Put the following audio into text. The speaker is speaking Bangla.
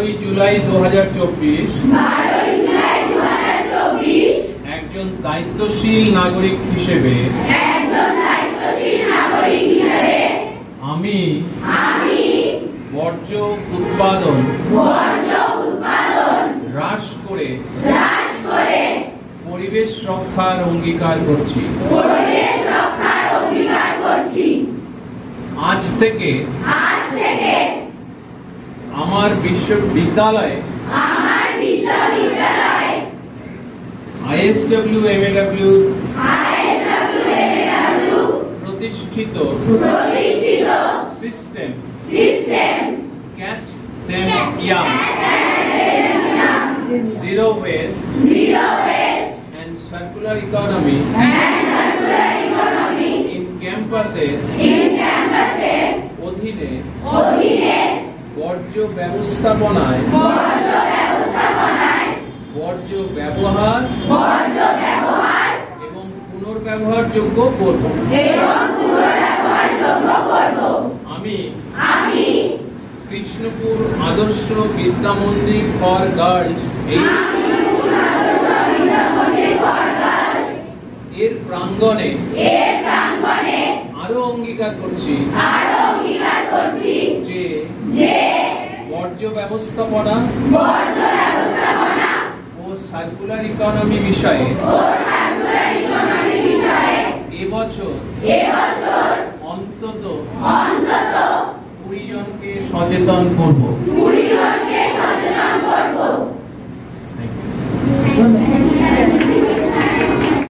12ই জুলাই 2024 একজন দায়িত্বশীল নাগরিক হিসেবে আমি বর্জ্য উৎপাদন হ্রাস করে পরিবেশ রক্ষার অঙ্গীকার করছি। আজ থেকে আমার বিশ্ববিদ্যালয়ে ISWMAW প্রতিষ্ঠিত system catch them young zero West and circular economy in ক্যাম্পাসের অধীনে বর্জ্য ব্যবস্থাপনায় বর্জ্য ব্যবহার এবং পুনর্ব্যবহারযোগ্য করব। আমি কৃষ্ণপুর আদর্শ বিদ্যা মন্দির ফর গার্লস এর প্রাঙ্গণে আরো অঙ্গীকার করছি যে বর্জ্য ব্যবস্থাপনা ও সার্কুলার ইকোনমি বিষয়ে এবছর অন্তত 20 জনকে সচেতন করব।